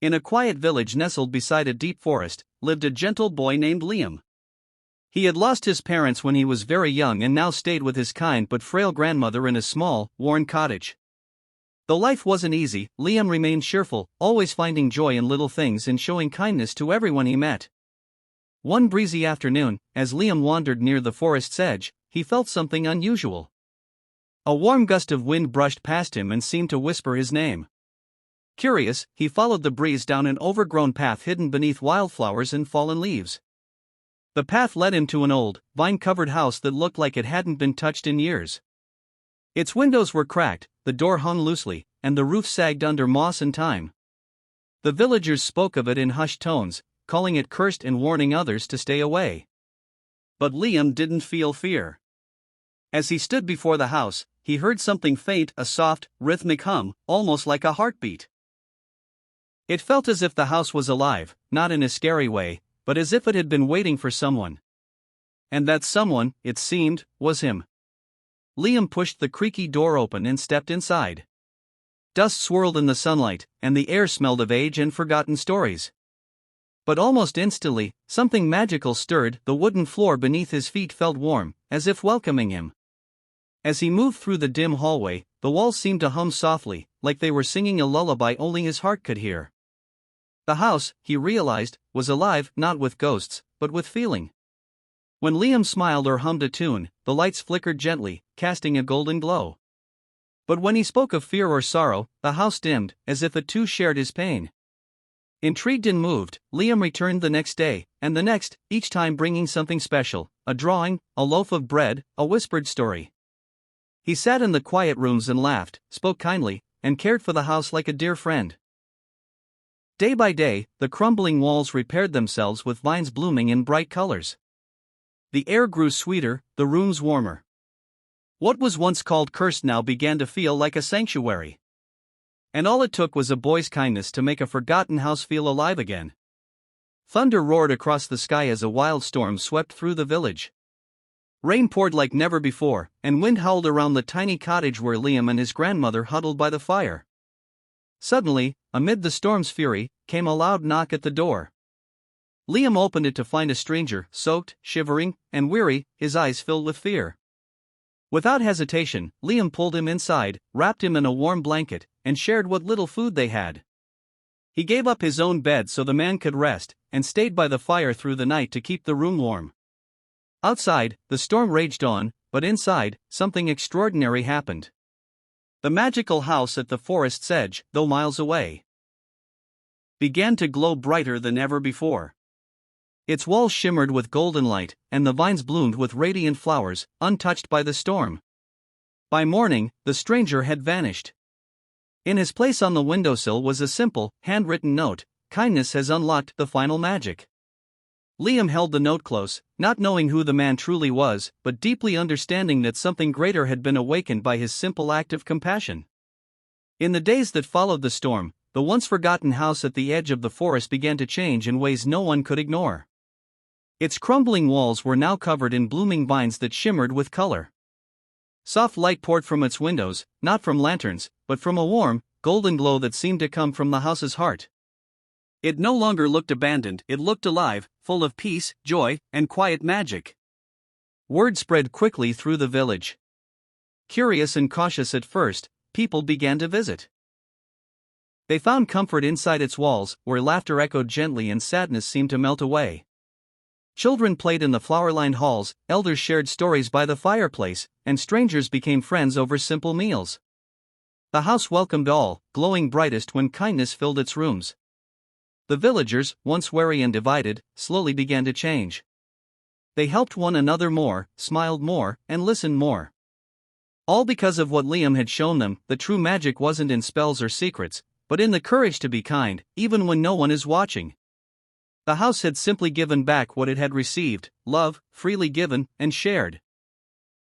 In a quiet village nestled beside a deep forest, lived a gentle boy named Liam. He had lost his parents when he was very young and now stayed with his kind but frail grandmother in a small, worn cottage. Though life wasn't easy, Liam remained cheerful, always finding joy in little things and showing kindness to everyone he met. One breezy afternoon, as Liam wandered near the forest's edge, he felt something unusual. A warm gust of wind brushed past him and seemed to whisper his name. Curious, he followed the breeze down an overgrown path hidden beneath wildflowers and fallen leaves. The path led him to an old, vine-covered house that looked like it hadn't been touched in years. Its windows were cracked, the door hung loosely, and the roof sagged under moss and time. The villagers spoke of it in hushed tones, calling it cursed and warning others to stay away. But Liam didn't feel fear. As he stood before the house, he heard something faint, a soft, rhythmic hum, almost like a heartbeat. It felt as if the house was alive, not in a scary way, but as if it had been waiting for someone. And that someone, it seemed, was him. Liam pushed the creaky door open and stepped inside. Dust swirled in the sunlight, and the air smelled of age and forgotten stories. But almost instantly, something magical stirred. The wooden floor beneath his feet felt warm, as if welcoming him. As he moved through the dim hallway, the walls seemed to hum softly, like they were singing a lullaby only his heart could hear. The house, he realized, was alive, not with ghosts, but with feeling. When Liam smiled or hummed a tune, the lights flickered gently, casting a golden glow. But when he spoke of fear or sorrow, the house dimmed, as if it too shared his pain. Intrigued and moved, Liam returned the next day, and the next, each time bringing something special, a drawing, a loaf of bread, a whispered story. He sat in the quiet rooms and laughed, spoke kindly, and cared for the house like a dear friend. Day by day, the crumbling walls repaired themselves with vines blooming in bright colors. The air grew sweeter, the rooms warmer. What was once called cursed now began to feel like a sanctuary. And all it took was a boy's kindness to make a forgotten house feel alive again. Thunder roared across the sky as a wild storm swept through the village. Rain poured like never before, and wind howled around the tiny cottage where Liam and his grandmother huddled by the fire. Suddenly, amid the storm's fury, came a loud knock at the door. Liam opened it to find a stranger, soaked, shivering, and weary, his eyes filled with fear. Without hesitation, Liam pulled him inside, wrapped him in a warm blanket, and shared what little food they had. He gave up his own bed so the man could rest, and stayed by the fire through the night to keep the room warm. Outside, the storm raged on, but inside, something extraordinary happened. The magical house at the forest's edge, though miles away, began to glow brighter than ever before. Its walls shimmered with golden light, and the vines bloomed with radiant flowers, untouched by the storm. By morning, the stranger had vanished. In his place on the windowsill was a simple, handwritten note: "Kindness has unlocked the final magic." Liam held the note close, not knowing who the man truly was, but deeply understanding that something greater had been awakened by his simple act of compassion. In the days that followed the storm, the once forgotten house at the edge of the forest began to change in ways no one could ignore. Its crumbling walls were now covered in blooming vines that shimmered with color. Soft light poured from its windows, not from lanterns, but from a warm, golden glow that seemed to come from the house's heart. It no longer looked abandoned, it looked alive, full of peace, joy, and quiet magic. Word spread quickly through the village. Curious and cautious at first, people began to visit. They found comfort inside its walls, where laughter echoed gently and sadness seemed to melt away. Children played in the flower-lined halls, elders shared stories by the fireplace, and strangers became friends over simple meals. The house welcomed all, glowing brightest when kindness filled its rooms. The villagers, once wary and divided, slowly began to change. They helped one another more, smiled more, and listened more. All because of what Liam had shown them: the true magic wasn't in spells or secrets, but in the courage to be kind, even when no one is watching. The house had simply given back what it had received: love, freely given and shared.